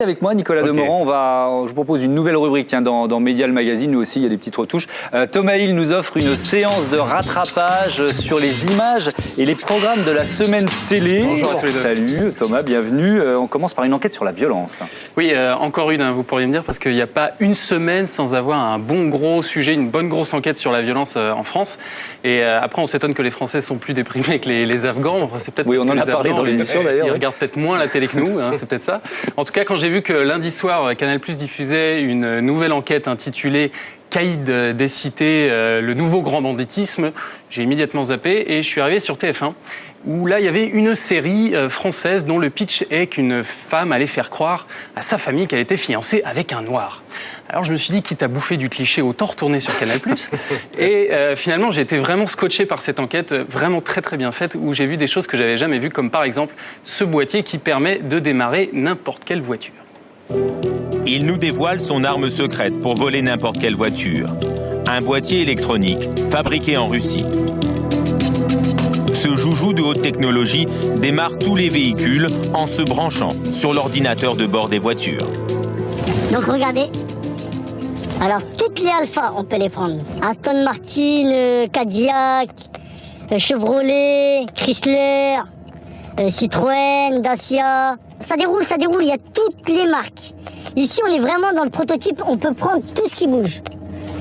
Avec moi, Nicolas Demorand, je vous propose une nouvelle rubrique dans Medial Magazine. Nous aussi, il y a des petites retouches. Thomas Hill nous offre une séance de rattrapage sur les images et les programmes de la semaine télé. Bonjour à tous les deux. Salut Thomas, bienvenue. On commence par une enquête sur la violence. Oui, encore une, vous pourriez me dire, parce qu'il n'y a pas une semaine sans avoir un bon gros sujet, une bonne grosse enquête sur la violence en France. Et après, on s'étonne que les Français sont plus déprimés que les Afghans. Enfin, c'est peut-être on en a parlé dans l'émission d'ailleurs. Ils regardent peut-être moins la télé que nous, c'est peut-être ça. En tout cas, quand j'ai vu que lundi soir, Canal+ diffusait une nouvelle enquête intitulée Caïd des cités, le nouveau grand banditisme, j'ai immédiatement zappé et je suis arrivé sur TF1 où là il y avait une série française dont le pitch est qu'une femme allait faire croire à sa famille qu'elle était fiancée avec un noir. Alors je me suis dit, quitte à bouffer du cliché, autant retourner sur Canal+. Et finalement, j'ai été vraiment scotché par cette enquête, vraiment très très bien faite, où j'ai vu des choses que j'avais jamais vues, comme par exemple ce boîtier qui permet de démarrer n'importe quelle voiture. Il nous dévoile son arme secrète pour voler n'importe quelle voiture. Un boîtier électronique fabriqué en Russie. Ce joujou de haute technologie démarre tous les véhicules en se branchant sur l'ordinateur de bord des voitures. Donc regardez, alors toutes les Alpha on peut les prendre. Aston Martin, Cadillac, Chevrolet, Chrysler, Citroën, Dacia. Ça déroule, il y a toutes les marques. Ici on est vraiment dans le prototype, on peut prendre tout ce qui bouge.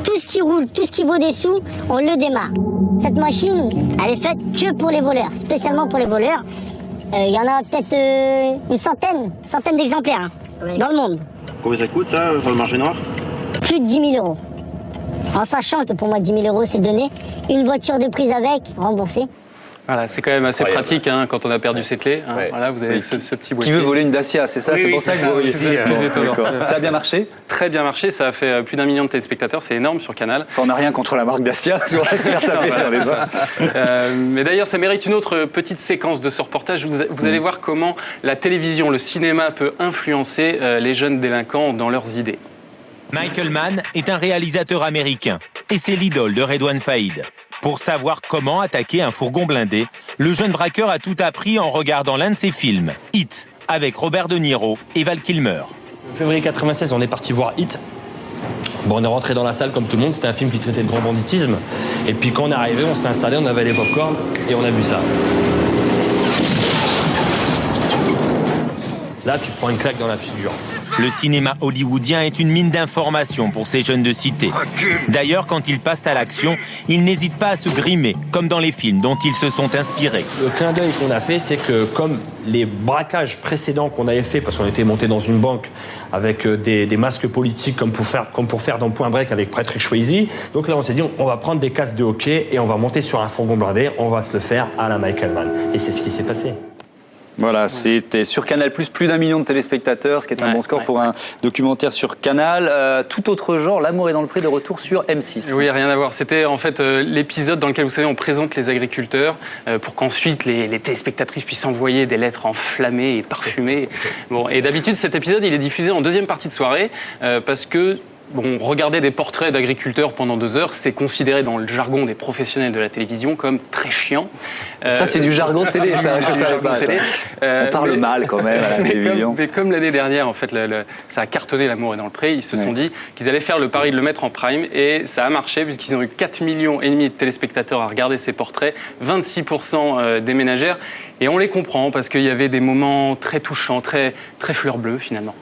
Tout ce qui roule, tout ce qui vaut des sous, on le démarre. Cette machine, elle est faite que pour les voleurs, spécialement pour les voleurs. Il y en a peut-être une centaine d'exemplaires dans le monde. Combien ça coûte ça sur le marché noir? Plus de 10 000 €. En sachant que pour moi 10 000 € c'est donné. Une voiture de prise avec, remboursée. Voilà, c'est quand même assez pratique quand on a perdu ses clés. Voilà, vous avez ce petit boîtier. Qui veut voler une Dacia, c'est ça? Oui, c'est pour ça que vous voyez ici. C'est plus étonnant. Ça a bien marché? Très bien marché, ça a fait plus d'1 million de téléspectateurs, c'est énorme sur Canal. Enfin, on n'a rien contre la marque Dacia, parce qu'on va se faire taper sur les doigts. Mais d'ailleurs, ça mérite une autre petite séquence de ce reportage. Vous allez voir comment la télévision, le cinéma peut influencer les jeunes délinquants dans leurs idées. Michael Mann est un réalisateur américain et c'est l'idole de Redouane Faïd. Pour savoir comment attaquer un fourgon blindé, le jeune braqueur a tout appris en regardant l'un de ses films, Hit, avec Robert De Niro et Val Kilmer. En février 96, on est parti voir Hit. Bon, on est rentré dans la salle comme tout le monde, c'était un film qui traitait de grand banditisme. Et puis quand on est arrivé, on s'est installé, on avait les pop-corn et on a vu ça. Là, tu prends une claque dans la figure. Le cinéma hollywoodien est une mine d'informations pour ces jeunes de cité. D'ailleurs, quand ils passent à l'action, ils n'hésitent pas à se grimer, comme dans les films dont ils se sont inspirés. Le clin d'œil qu'on a fait, c'est que comme les braquages précédents qu'on avait fait, parce qu'on était monté dans une banque avec des masques politiques comme pour faire dans Point Break avec Patrick Swayze, donc là on s'est dit on va prendre des casques de hockey et on va monter sur un fourgon blindé, on va se le faire à la Michael Mann. Et c'est ce qui s'est passé. Voilà, c'était sur Canal+, plus d'1 million de téléspectateurs, ce qui est un bon score pour un documentaire sur Canal. Tout autre genre, L'amour est dans le pré, de retour sur M6. Oui, rien à voir. C'était en fait l'épisode dans lequel, vous savez, on présente les agriculteurs pour qu'ensuite les téléspectatrices puissent envoyer des lettres enflammées et parfumées. Bon, et d'habitude, cet épisode, il est diffusé en deuxième partie de soirée parce que regarder des portraits d'agriculteurs pendant 2 heures, c'est considéré dans le jargon des professionnels de la télévision comme très chiant. Ça, c'est du jargon de télé, ça. C'est du jargon de télé. On parle mal quand même à la télévision. Mais comme l'année dernière, en fait, ça a cartonné L'amour est dans le pré, ils se sont dit qu'ils allaient faire le pari de le mettre en prime et ça a marché puisqu'ils ont eu 4,5 millions de téléspectateurs à regarder ces portraits, 26% des ménagères. Et on les comprend parce qu'il y avait des moments très touchants, très fleur bleue finalement.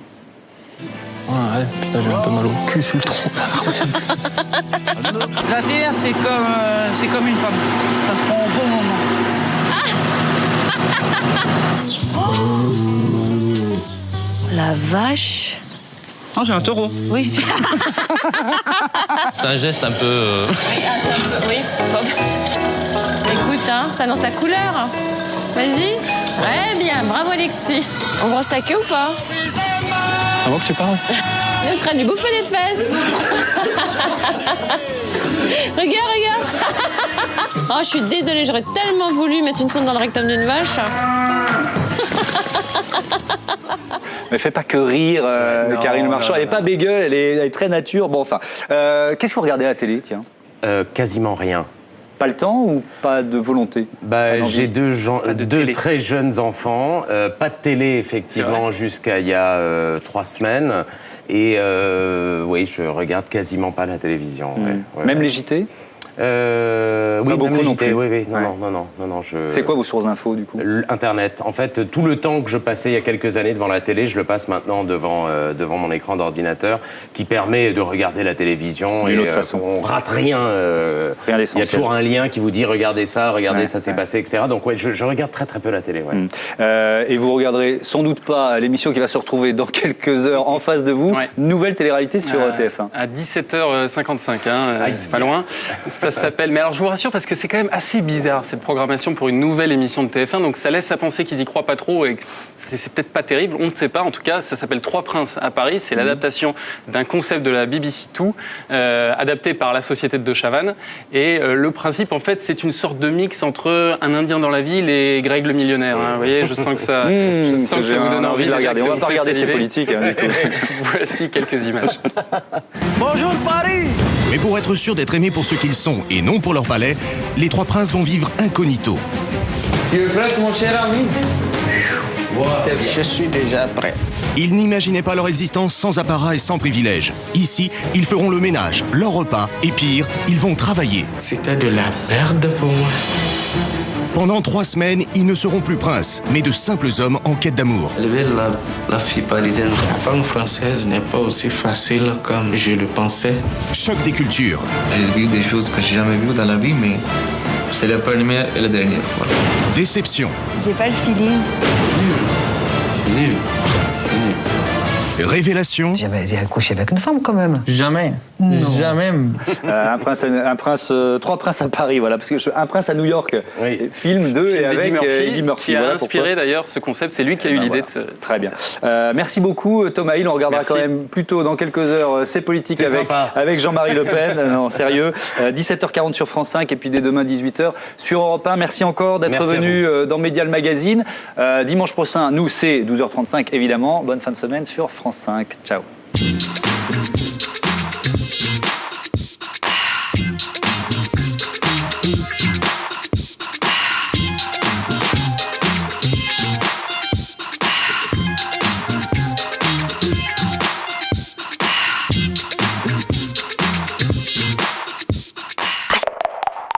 Ouais, putain, j'ai un peu mal au cul sous le tronc. La terre, c'est comme une femme. Ça se prend au bon moment. La vache. Ah, c'est un taureau. Oui. C'est un geste un peu... Oui. Écoute, ça annonce la couleur. Vas-y. Très bien, bravo Alexis. On brosse ta queue ou pas? Avant que tu parles. On serait lui bouffer les fesses. Regarde. Oh, je suis désolée, j'aurais tellement voulu mettre une sonde dans le rectum d'une vache. Mais fais pas que rire, Karine Marchand. Elle n'est pas bégueule, elle est très nature. Bon, enfin, qu'est-ce que vous regardez à la télé, tiens? Quasiment rien. Pas le temps ou pas de volonté? J'ai deux très jeunes enfants, pas de télé effectivement jusqu'à il y a 3 semaines. Et oui, je regarde quasiment pas la télévision. Même les JT? Oui, beaucoup même les non JT, plus. oui. Non. C'est quoi vos sources d'infos du coup? Internet. En fait, tout le temps que je passais il y a quelques années devant la télé, je le passe maintenant devant mon écran d'ordinateur, qui permet de regarder la télévision. D'une autre façon. On rate rien. Rien Il y d'essentiel. a toujours un lien qui vous dit regardez ça, ça s'est passé, etc. Donc ouais, je regarde très très peu la télé. Et vous regarderez sans doute pas l'émission qui va se retrouver dans quelques heures en face de vous. Nouvelle télé-réalité sur TF1. À 17h55, c'est pas loin. Ça s'appelle... Mais alors je vous rassure parce que c'est quand même assez bizarre cette programmation pour une nouvelle émission de TF1, donc ça laisse à penser qu'ils y croient pas trop et que c'est peut-être pas terrible, on ne sait pas. En tout cas, ça s'appelle Trois Princes à Paris, c'est l'adaptation d'un concept de la BBC Two, adapté par la société de Chavannes. Et le principe, en fait, c'est une sorte de mix entre Un Indien dans la ville et Greg le millionnaire. Vous voyez, je sens que ça, vous donne envie de la regarder. On va pas regarder ces politiques. Du coup. Voici quelques images. Bonjour Paris! Mais pour être sûr d'être aimés pour ce qu'ils sont et non pour leur palais, les trois princes vont vivre incognito. Tu es prêt, mon cher ami? Je suis déjà prêt. Ils n'imaginaient pas leur existence sans apparat et sans privilèges. Ici, ils feront le ménage, leur repas, et pire, ils vont travailler. C'était de la merde pour moi. Pendant 3 semaines, ils ne seront plus princes, mais de simples hommes en quête d'amour. Élever la fille parisienne, la femme française n'est pas aussi facile comme je le pensais. Choc des cultures. J'ai vu des choses que j'ai jamais vues dans la vie, mais c'est la première et la dernière fois. Déception. J'ai pas le feeling. Nul. Révélation. J'ai accouché avec une femme quand même. Jamais. Non. Jamais. Trois princes à Paris, voilà, parce que Un prince à New York, film 2 et avec Eddie Murphy. Qui a inspiré d'ailleurs ce concept, c'est lui qui a eu l'idée de ce. Très bien. Merci beaucoup Thomas Hill, on regardera quand même plutôt dans quelques heures C'est politique avec Jean-Marie Le Pen. Non, sérieux. 17h40 sur France 5 et puis dès demain 18h sur Europe 1. Merci encore d'être venu dans Medial Magazine. Dimanche prochain, nous c'est 12h35 évidemment. Bonne fin de semaine sur France 5. Ciao.